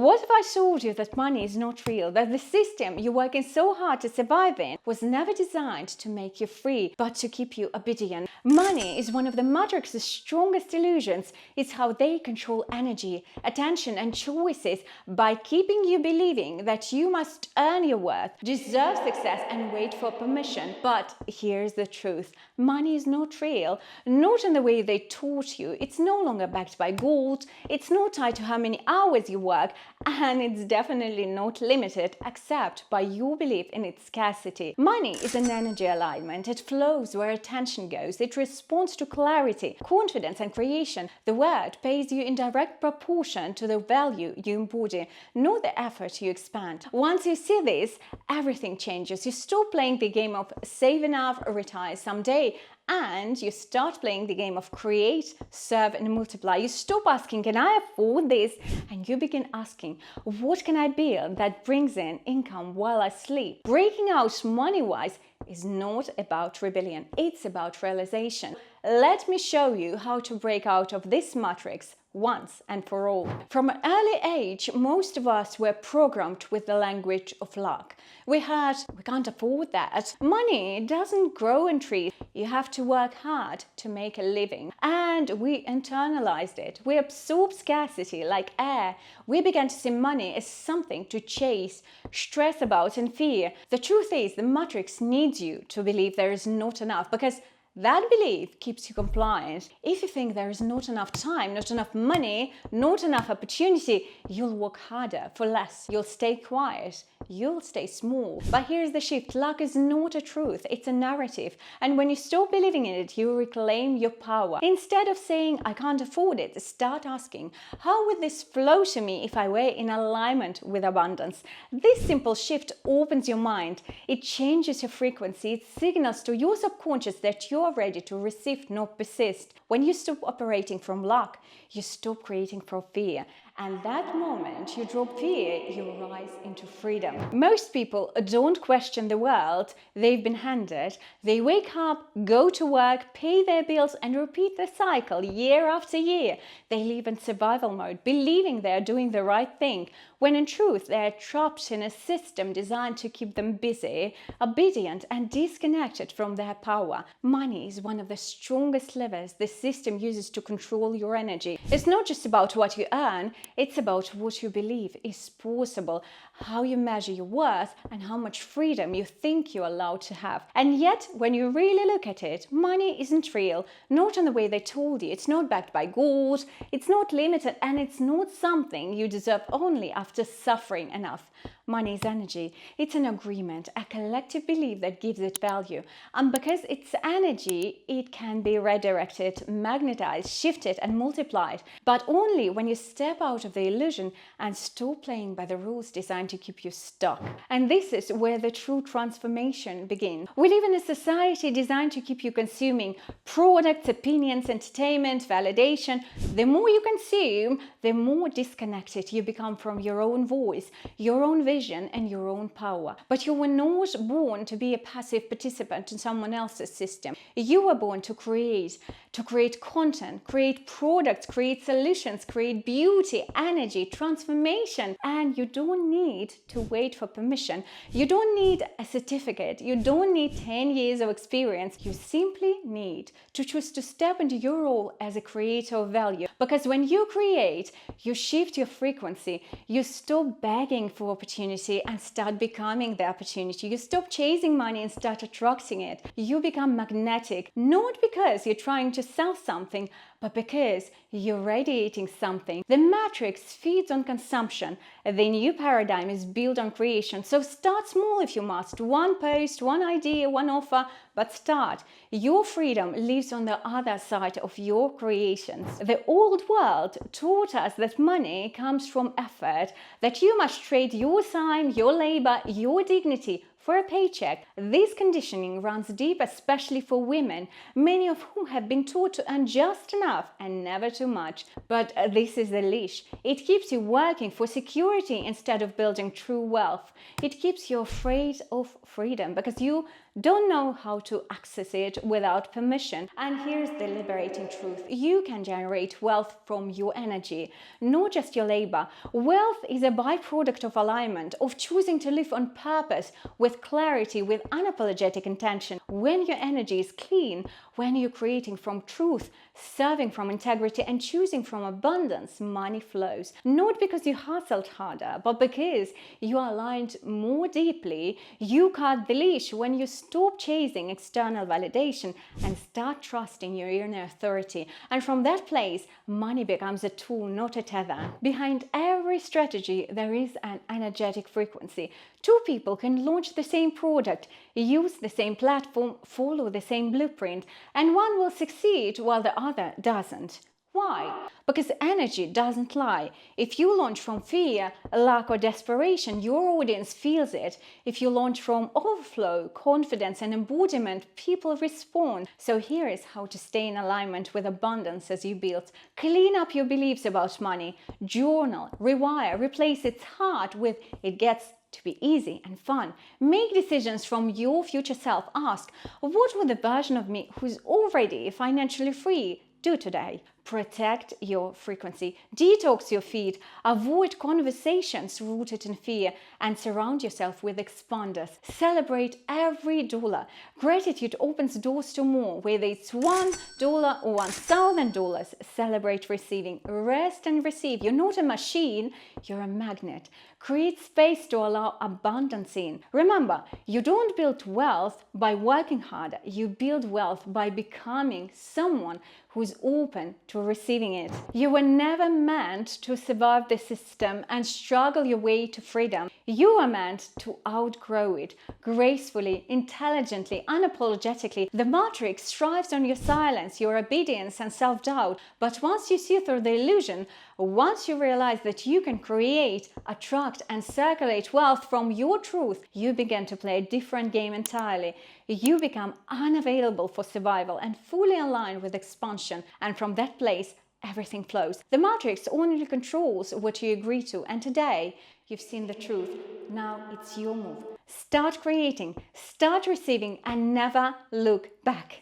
What if I told you that money is not real, that the system you're working so hard to survive in was never designed to make you free, but to keep you obedient? Money is one of the Matrix's strongest illusions. It's how they control energy, attention, and choices by keeping you believing that you must earn your worth, deserve success, and wait for permission. But here's the truth. Money is not real, not in the way they taught you. It's no longer backed by gold, it's not tied to how many hours you work, and it's definitely not limited except by your belief in its scarcity. Money is an energy alignment. It flows where attention goes. It responds to clarity, confidence, and creation. The world pays you in direct proportion to the value you embody, not the effort you expend. Once you see this, everything changes. You stop playing the game of save enough, retire someday, and you start playing the game of create, serve, and multiply. You stop asking, can I afford this? And you begin asking, what can I build that brings in income while I sleep? Breaking out money-wise is not about rebellion, it's about realization. Let me show you how to break out of this matrix once and for all. From an early age, most of us were programmed with the language of luck. We can't afford that. Money doesn't grow in trees. You have to work hard to make a living. And we internalized it. We absorbed scarcity like air. We began to see money as something to chase, stress about, and fear. The truth is, the matrix needs you to believe there is not enough, because that belief keeps you compliant. If you think there is not enough time, not enough money, not enough opportunity, you'll work harder for less. You'll stay quiet. You'll stay small. But here's the shift. Luck is not a truth. It's a narrative. And when you stop believing in it, you reclaim your power. Instead of saying, I can't afford it, start asking, how would this flow to me if I were in alignment with abundance? This simple shift opens your mind. It changes your frequency. It signals to your subconscious that you are ready to receive, not persist. When you stop operating from luck, you stop creating from fear. And that moment you drop fear, you rise into freedom. Most people don't question the world they've been handed. They wake up, go to work, pay their bills, and repeat the cycle year after year. They live in survival mode, believing they're doing the right thing, when in truth they're trapped in a system designed to keep them busy, obedient, and disconnected from their power. Money is one of the strongest levers the system uses to control your energy. It's not just about what you earn, it's about what you believe is possible, how you measure your worth, and how much freedom you think you're allowed to have. And yet, when you really look at it, money isn't real, not in the way they told you. It's not backed by gold, it's not limited, and it's not something you deserve only after suffering enough. Money is energy. It's an agreement, a collective belief that gives it value. And because it's energy, it can be redirected, magnetized, shifted, and multiplied. But only when you step out of the illusion and stop playing by the rules designed to keep you stuck. And this is where the true transformation begins. We live in a society designed to keep you consuming products, opinions, entertainment, validation. The more you consume, the more disconnected you become from your own voice, your own vision, and your own power. But you were not born to be a passive participant in someone else's system. You were born to create content, create products, create solutions, create beauty, energy, transformation. And you don't need to wait for permission. You don't need a certificate. You don't need 10 years of experience. You simply need to choose to step into your role as a creator of value. Because when you create, you shift your frequency. You stop begging for opportunity and start becoming the opportunity. You stop chasing money and start attracting it. You become magnetic, not because you're trying to sell something, but because you're radiating something. The matrix feeds on consumption. The new paradigm is built on creation. So start small if you must. One post, one idea, one offer, but start. Your freedom lives on the other side of your creations. The old world taught us that money comes from effort, that you must trade your time, your labor, your dignity for a paycheck. This conditioning runs deep, especially for women, many of whom have been taught to earn just enough and never too much. But this is the leash. It keeps you working for security instead of building true wealth. It keeps you afraid of freedom because you don't know how to access it without permission. And here's the liberating truth. You can generate wealth from your energy, not just your labor. Wealth is a byproduct of alignment, of choosing to live on purpose, with clarity, with unapologetic intention. When your energy is clean, when you're creating from truth, serving from integrity, and choosing from abundance, money flows. Not because you hustled harder, but because you are aligned more deeply. You cut the leash when you stop chasing external validation and start trusting your inner authority. And from that place, money becomes a tool, not a tether. Behind every strategy, there is an energetic frequency. Two people can launch the same product, use the same platform, follow the same blueprint, and one will succeed while the other doesn't. Why? Because energy doesn't lie. If you launch from fear, lack, or desperation, your audience feels it. If you launch from overflow, confidence, and embodiment, people respond. So here is how to stay in alignment with abundance as you build. Clean up your beliefs about money. Journal, rewire, replace its heart with "it gets to be easy and fun." Make decisions from your future self. Ask, what would the version of me who's already financially free do today? Protect your frequency. Detox your feed. Avoid conversations rooted in fear and surround yourself with expanders. Celebrate every dollar. Gratitude opens doors to more, whether it's $1 or $1,000. Celebrate receiving. Rest and receive. You're not a machine, you're a magnet. Create space to allow abundance in. Remember, you don't build wealth by working harder. You build wealth by becoming someone who's open to receiving it. You were never meant to survive the system and struggle your way to freedom. You are meant to outgrow it gracefully, intelligently, unapologetically. The matrix thrives on your silence, your obedience, and self-doubt. But once you see through the illusion, once you realize that you can create, attract, and circulate wealth from your truth, you begin to play a different game entirely. You become unavailable for survival and fully aligned with expansion. And from that place, everything flows. The matrix only controls what you agree to. And today, you've seen the truth. Now it's your move. Start creating, start receiving, and never look back.